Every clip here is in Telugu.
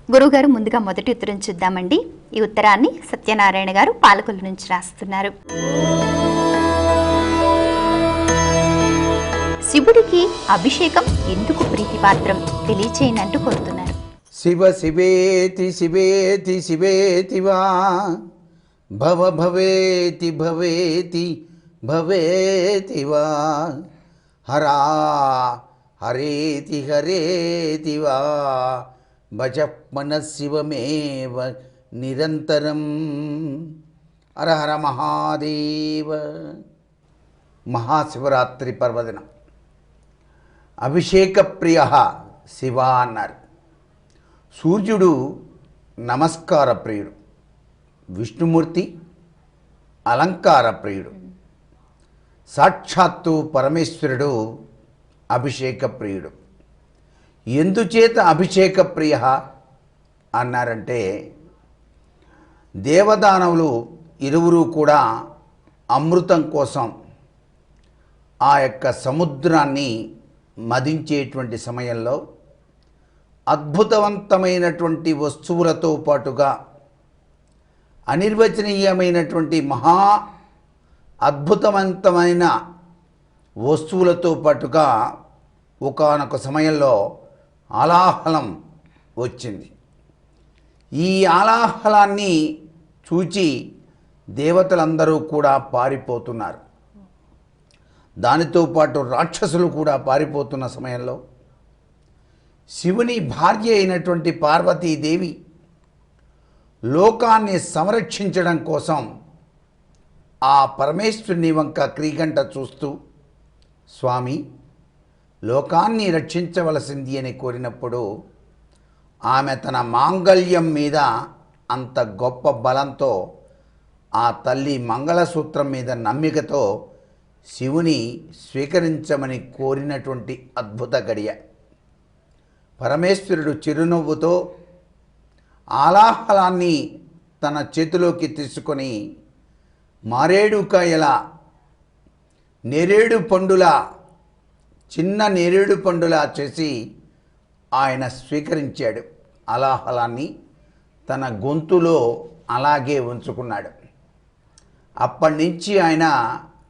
గురుగారు ముందుగా మొదటి ఉత్తరం చూద్దామండి. ఈ ఉత్తరాన్ని సత్యనారాయణ గారు పాలకొల్లు నుంచి రాస్తున్నారు. శివుడికి అభిషేకం ఎందుకు ప్రీతిపాత్రం తెలియచేయనంటూ కోరుతున్నారు. శివ శివేతి శివేతి శివేతి వా భవ భవేతి భవేతి భవేతి వా హరా హరేతి హరేతి వా భజ మనశివమేవ నిరంతరం. హర హర మహాదేవ. మహాశివరాత్రి పర్వదినం. అభిషేక ప్రియ శివ అన్నారు. సూర్యుడు నమస్కార ప్రియుడు, విష్ణుమూర్తి అలంకార ప్రియుడు, సాక్షాత్తు పరమేశ్వరుడు అభిషేక ప్రియుడు. ఎందుచేత అభిషేక ప్రియ అన్నారంటే, దేవదానవులు ఇరువురు కూడా అమృతం కోసం ఆ యొక్క సముద్రాన్ని మదించేటువంటి సమయంలో అద్భుతవంతమైనటువంటి వస్తువులతో పాటుగా అనిర్వచనీయమైనటువంటి మహా అద్భుతవంతమైన వస్తువులతో పాటుగా ఒకానొక సమయంలో ఆలాహలం వచ్చింది. ఈ ఆలాహలాన్ని చూచి దేవతలందరూ కూడా పారిపోతున్నారు. దానితో పాటు రాక్షసులు కూడా పారిపోతున్న సమయంలో శివుని భార్య అయినటువంటి పార్వతీదేవి లోకాన్ని సంరక్షించడం కోసం ఆ పరమేశ్వరుని వంక క్రీగంట చూస్తూ, స్వామి లోకాన్ని రక్షించవలసింది అని కోరినప్పుడు ఆమె తన మాంగళ్యం మీద అంత గొప్ప బలంతో, ఆ తల్లి మంగళసూత్రం మీద నమ్మికతో శివుని స్వీకరించమని కోరినటువంటి అద్భుత గడియ. పరమేశ్వరుడు చిరునవ్వుతో ఆలాహలాన్ని తన చేతిలోకి తీసుకొని మారేడుకాయల నేరేడు పండుల చిన్న నేరేడు పండులా చేసి ఆయన స్వీకరించాడు. ఆలాహలాన్ని తన గొంతులో అలాగే ఉంచుకున్నాడు. అప్పటి నుంచి ఆయన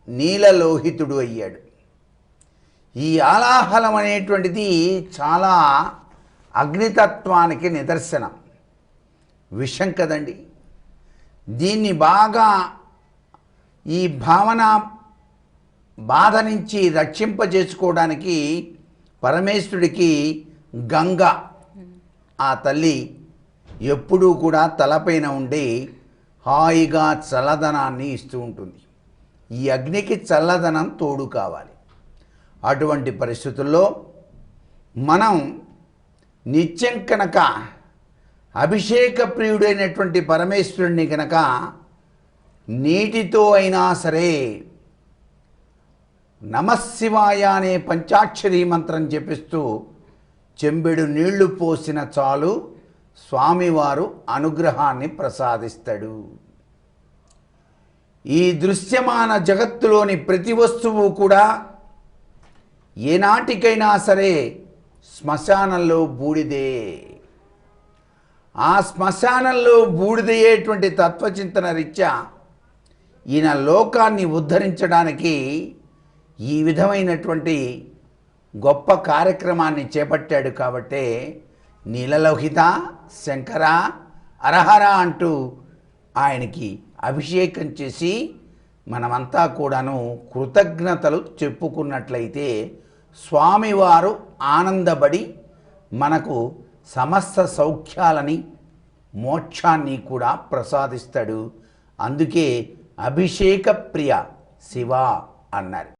నీలలోహితుడు అయ్యాడు. ఈ ఆలాహలం అనేటువంటిది చాలా అగ్నితత్వానికి నిదర్శనం. విషం కదండి. దీన్ని బాగా ఈ భావన బాధ నుంచి రక్షింపజేసుకోవడానికి పరమేశ్వరుడికి గంగ ఆ తల్లి ఎప్పుడూ కూడా తలపైన ఉండి హాయిగా చల్లదనాన్ని ఇస్తూ ఉంటుంది. ఈ అగ్నికి చల్లదనం తోడు కావాలి. అటువంటి పరిస్థితుల్లో మనం నిత్యం కనుక అభిషేక ప్రియుడైనటువంటి పరమేశ్వరుణ్ణి కనుక నీటితో అయినా సరే నమశివాయ అనే పంచాక్షరీ మంత్రం జపిస్తూ చెంబెడు నీళ్లు పోసిన చాలు స్వామివారు అనుగ్రహాన్ని ప్రసాదిస్తాడు. ఈ దృశ్యమాన జగత్తులోని ప్రతి వస్తువు కూడా ఏనాటికైనా సరే శ్మశానంలో బూడిదే. ఆ శ్మశానంలో బూడిదయ్యేటువంటి తత్వచింతన రీత్యా ఈయన లోకాన్ని ఉద్ధరించడానికి ఈ విధమైనటువంటి గొప్ప కార్యక్రమాన్ని చేపట్టాడు. కాబట్టే నీలలోహిత శంకర అరహర అంటూ ఆయనకి అభిషేకం చేసి మనమంతా కూడాను కృతజ్ఞతలు చెప్పుకున్నట్లయితే స్వామివారు ఆనందపడి మనకు సమస్త సౌఖ్యాలని మోక్షాన్ని కూడా ప్రసాదిస్తాడు. అందుకే అభిషేక ప్రియ శివ అన్నారు.